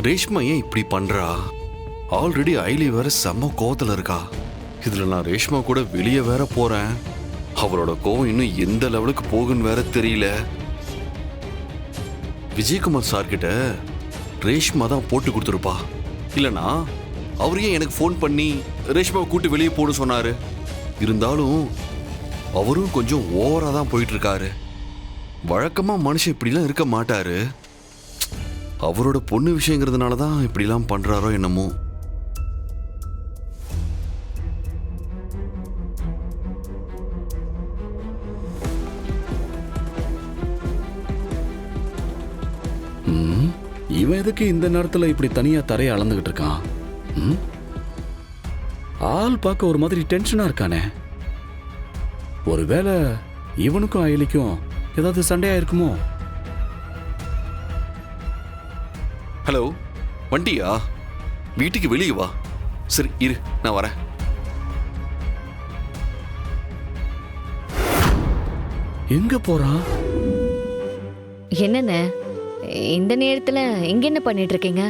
ரேஷ்மா ஏன் இப்படி பண்றா? ஆல்ரெடி ஐலி வேற செம்ம கோவத்துல இருக்கா. இதுல நான் ரேஷ்மா கூட வெளியே வேற போறேன். அவளோட கோவம் இன்னும் எந்த லெவலுக்கு போகுன்னு வேற தெரியல. விஜயகுமார் சார் கிட்ட ரேஷ்மா தான் போட்டு கொடுத்துருப்பா. இல்லனா அவர் ஏன் எனக்கு ஃபோன் பண்ணி ரேஷ்மாவை கூட்டு வெளியே போட சொன்னாரு? இருந்தாலும் அவரும் கொஞ்சம் ஓவரா தான் போயிட்டு இருக்காரு. வழக்கமா மனுஷன் இப்படிலாம் இருக்க மாட்டாரு. அவரோட பொண்ணு விஷயங்கிறதுனால தான் இப்படிலாம் பண்றாரோ என்னமோ. இவன் எதுக்கு இந்த நேரத்துல இப்படி தனியா தரைய அளந்துகிட்டு இருக்கான்? ஆள் பார்க்க ஒரு மாதிரி டென்ஷனா இருக்கானே. ஒருவேளை இவனுக்கும் அயலிக்கும் ஏதாவது சண்டையா இருக்குமோ? ஹலோ, வண்டியா? வீட்டுக்கு வெளியே வா. சரி இரு, நான் வரேன். எங்க போறான்? என்னண்ணே இந்த நேரத்துல எங்க என்ன பண்ணிட்டு இருக்கீங்க?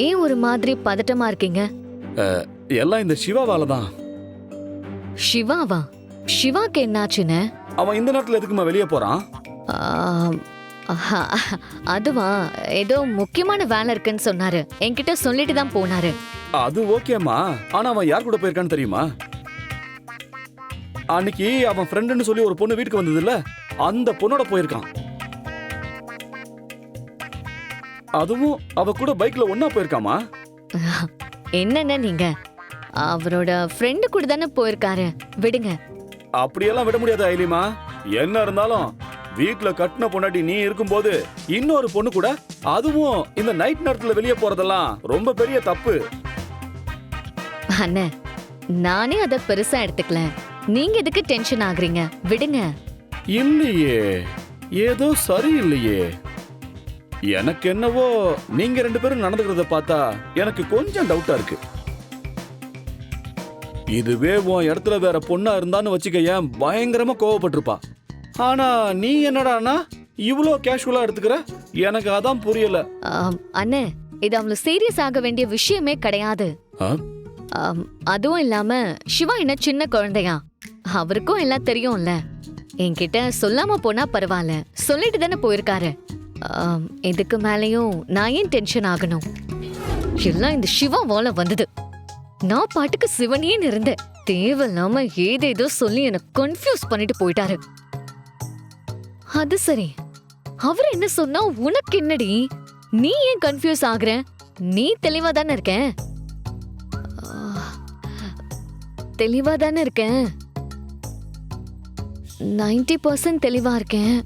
ஏன் ஒரு மாதிரி பதட்டமா இருக்கீங்க? எல்லாம் இந்த சிவாவால தான். சிவாவா? சிவாக்கு என்னாச்சுன்னு? அவன் இந்த நேரத்துல எதுக்குமா வெளியே போறான்? அதுவா, ஏதோ முக்கியமான வேலை இருக்குன்னு சொன்னாரு. என்கிட்ட சொல்லிட்டு தான் போனாரு. அது ஓகேமா, ஆனா அவன் யார் கூட போயிருக்கான்னு தெரியுமா? அன்னைக்கு அவன் ஃப்ரெண்டுன்னு சொல்லி ஒரு பொண்ணு வீட்டுக்கு வந்தது இல்ல, அந்த பொண்ணோட போயிருக்கான். அதுவும் அவ கூட பைக்ல ஒண்ணா போயிருக்காமா. என்னன்னா நீங்க அவரோட ஃப்ரெண்டு கூட தானே போயிருக்காரு, விடுங்க. அப்படியெல்லாம் விட முடியாது ஐலிமா. என்ன இருந்தாலும் வீட்டுல கட்டின பொண்டாட்டி நீ இருக்கும்போது இன்னொரு பொண்ணு கூட, அதுவும் இந்த நைட் நேரத்துல வெளியே போறதெல்லாம் ரொம்ப பெரிய தப்பு. அண்ணே, நானே அத பெருசா எடுத்துக்கல. நீங்க எதுக்கு டென்ஷன் ஆகுறீங்க? விடுங்க. இல்லையே, ஏதோ சரியில்லையே. எனக்கு என்னவோ நீங்க ரெண்டு பேரும் நடந்துக்கிறத பார்த்தா எனக்கு கொஞ்சம் டவுட்டா இருக்கு. இதுவே உன் இடத்துல வேற பொண்ணா இருந்தான்னு வச்சுக்க, பயங்கரமா கோவப்பட்டிருப்பா. ஆனா நீ என்னடானா இவ்வளோ கேஷுவலா எடுத்துக்கிற? எனக்கு அதான் புரியல. அண்ணே, இது அவ்வளவு சீரியஸ் ஆக வேண்டிய விஷயமே கிடையாது. அதுவும் இல்லாம சிவா என்ன சின்ன குழந்தையா? அவருக்கும் எல்லாம் தெரியும்ல. என்கிட்ட சொல்லாம போனா பரவாயில்ல, சொல்லிட்டு தானே போயிருக்காரு. இதுக்கு மேலயும் நான் ஏன் டென்ஷன் ஆகணும்? எல்லாம் இந்த சிவாவால வந்தது. நான் பாட்டுக்கு சிவனே இருந்தேன். தேவையில்லாம ஏதேதோ சொல்லி என்ன கன்ஃபியூஸ் பண்ணிட்டு போயிட்டாரு. அது சரி, அவர் என்ன சொன்னா உனக்கு என்னடி? நீ ஏன் கன்ஃபியூஸ் ஆகுற? நீ தெளிவா தானே இருக்க. தெளிவா தானே இருக்கேன். 90% தெளிவா இருக்கேன்.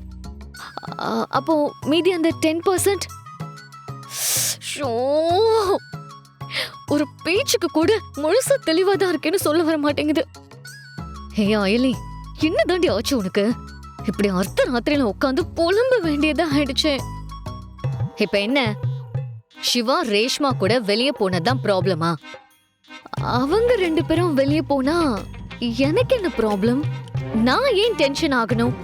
அப்போ மீதி அந்த 10%? ஒரு பேச்சுக்கு கூட முழுசா தெளிவா தான் இருக்கேன்னு சொல்ல வர மாட்டேங்குது. ஹே அயலி, என்ன தாண்டி ஆச்சு உனக்கு? இப்படி அர்த்த ராத்திரியில உட்காந்து புலம்ப வேண்டியதா ஆயிடுச்சு. இப்ப என்ன, சிவா ரேஷ்மா கூட வெளியே போனதுதான் ப்ராப்ளமா? அவங்க ரெண்டு பேரும் வெளியே போனா எனக்கு என்ன ப்ராப்ளம்? நான் ஏன் டென்ஷன் ஆகணும்?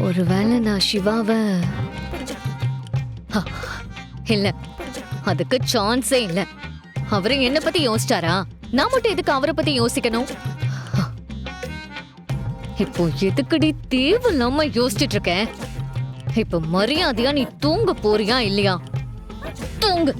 ஒருவேளை நான் சிவாவ இல்ல, அதுக்கு சான்ஸே இல்ல. அவரு என்ன பத்தி யோசிச்சாரா? நான் மட்டும் எதுக்கு அவரை பத்தி யோசிக்கணும்? இப்போ எதுக்குடி தேவையில்லாம யோசிச்சுட்டு இருக்க? இப்ப மரியாதையா நீ தூங்க போறியா இல்லையா? தூங்கு.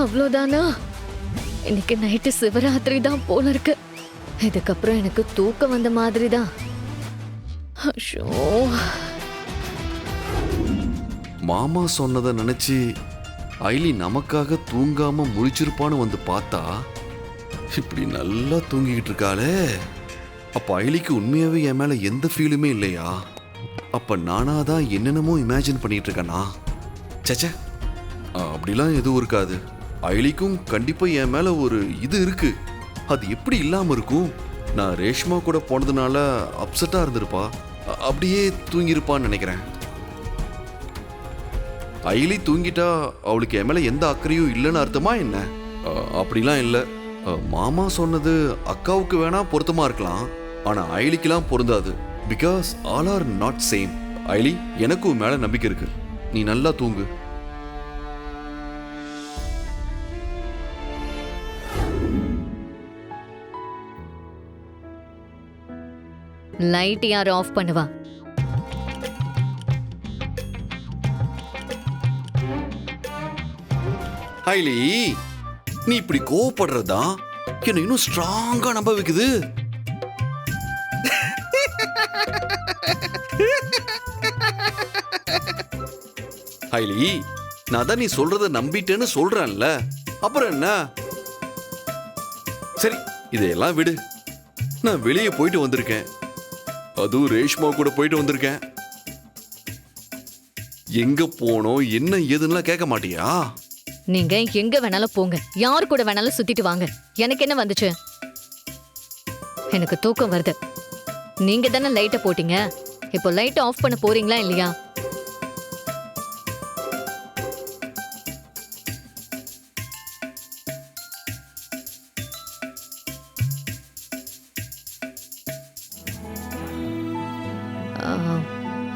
அவ்வளோதானா? இன்னைக்கு நைட்டு சிவராத்திரி தான் போல இருக்கு. இதுக்கப்புறம் எனக்கு தூக்கம் வந்த மாதிரி தான். மாமா சொன்னதை நினைச்சு ஐலி நமக்காக தூங்காம முழிச்சிருப்பான்னு வந்து பார்த்தா இப்படி நல்லா தூங்கிக்கிட்டு இருக்காளே. அப்ப ஐலிக்கு உண்மையாவே என் மேல எந்த ஃபீலுமே இல்லையா? அப்ப நானாதான் என்னென்னமோ இமேஜின் பண்ணிட்டு இருக்கேனா? சச்சே, அப்படிலாம் எதுவும் இருக்காது. ஐலிக்கும் கண்டிப்பா என் மேல ஒரு இது இருக்கு. அது எப்படி இல்லாம இருக்கும்? நான் ரேஷ்மா கூட போனதுனால அப்செட்டா இருந்திருப்பா. அப்படியே தூங்கியிருப்பான்னு நினைக்கிறேன். ஐலி தூங்கிட்டா அவளுக்கு என் மேல எந்த அக்கறையும் இல்லைன்னு அர்த்தமா என்ன? அப்படிலாம் இல்லை. மாமா சொன்னது அக்காவுக்கு வேணா பொருத்தமா இருக்கலாம், ஆனா ஐலிக்கெல்லாம் பொருந்தாது. Because all are not same. ஐலி, எனக்கும் மேல நம்பிக்கை இருக்கு. நீ நல்லா தூங்கு. லைட் யார் ஆஃப் பண்ணுவா? ஐலி, நீ இப்படி கோவப்படுறதா என்ன இன்னும் ஸ்ட்ராங்கா நம்ப வைக்குது. ஐலி, நான் தான் நீ சொல்றத நம்பிட்டேன்னு சொல்றேன்ல, அப்புறம் என்ன? சரி, இதையெல்லாம் விடு. நான் வெளியே போயிட்டு வந்திருக்கேன், அதுவும் ரேஷ்மா கூட போயிட்டு வந்திருக்கேன். எங்க போனோம் என்ன ஏதுன்னா கேட்க மாட்டியா? நீங்க எங்க வேணாலும் போங்க, யாரு கூட வேணாலும் சுத்திட்டு வாங்க. எனக்கு என்ன வந்துச்சு? எனக்கு தூக்கம் வருது. நீங்க தானே லைட்டை போட்டீங்க. இப்போ லைட் ஆஃப் பண்ண போறீங்களா இல்லையா?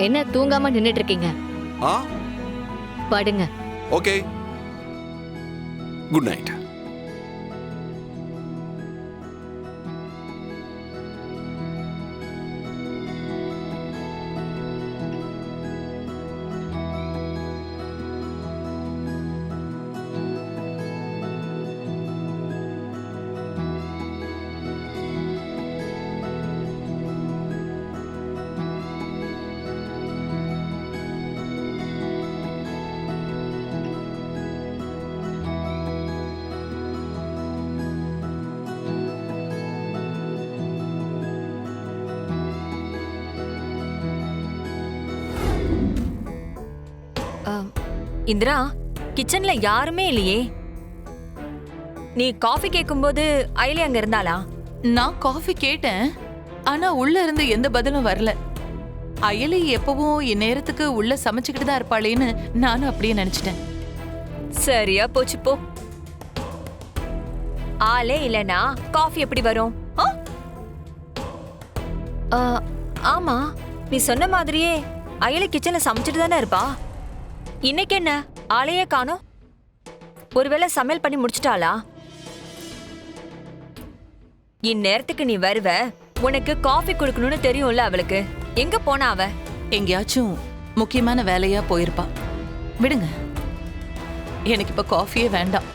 என்ன தூங்காம நின்னுட்டு இருக்கீங்க? படுங்க. Okay, good night. இந்திரா, கிச்சன்ல யாருமே இல்லையே. நீ காஃபி கேட்கும்போது ஐலி அங்க இருந்தாளா? நான் காஃபி கேட்டேன், ஆனா உள்ள இருந்து எந்த பதிலும் வரல. அயலி எப்பவும் இந்நேரத்துக்கு உள்ள சமைச்சுக்கிட்டு தான் இருப்பாளேன்னு நானும் அப்படியே நினைச்சிட்டேன். சரியா போச்சு போ. ஆளே இல்லனா காஃபி எப்படி வரும்? ஆமா, நீ சொன்ன மாதிரியே அயலி கிச்சன்ல சமைச்சிட்டு தானே இருப்பா. இன்னைக்கு என்ன ஆளையே காணோம்? ஒருவேளை சமையல் பண்ணி முடிச்சிட்டாளா? இந்நேரத்துக்கு நீ வருவ, உனக்கு காஃபி குடுக்கணும்னு தெரியும்ல அவளுக்கு. எங்க போனா அவ? எங்கேயாச்சும் முக்கியமான வேலையா போயிருப்பா. விடுங்க, எனக்கு இப்ப காஃபியே வேண்டாம்.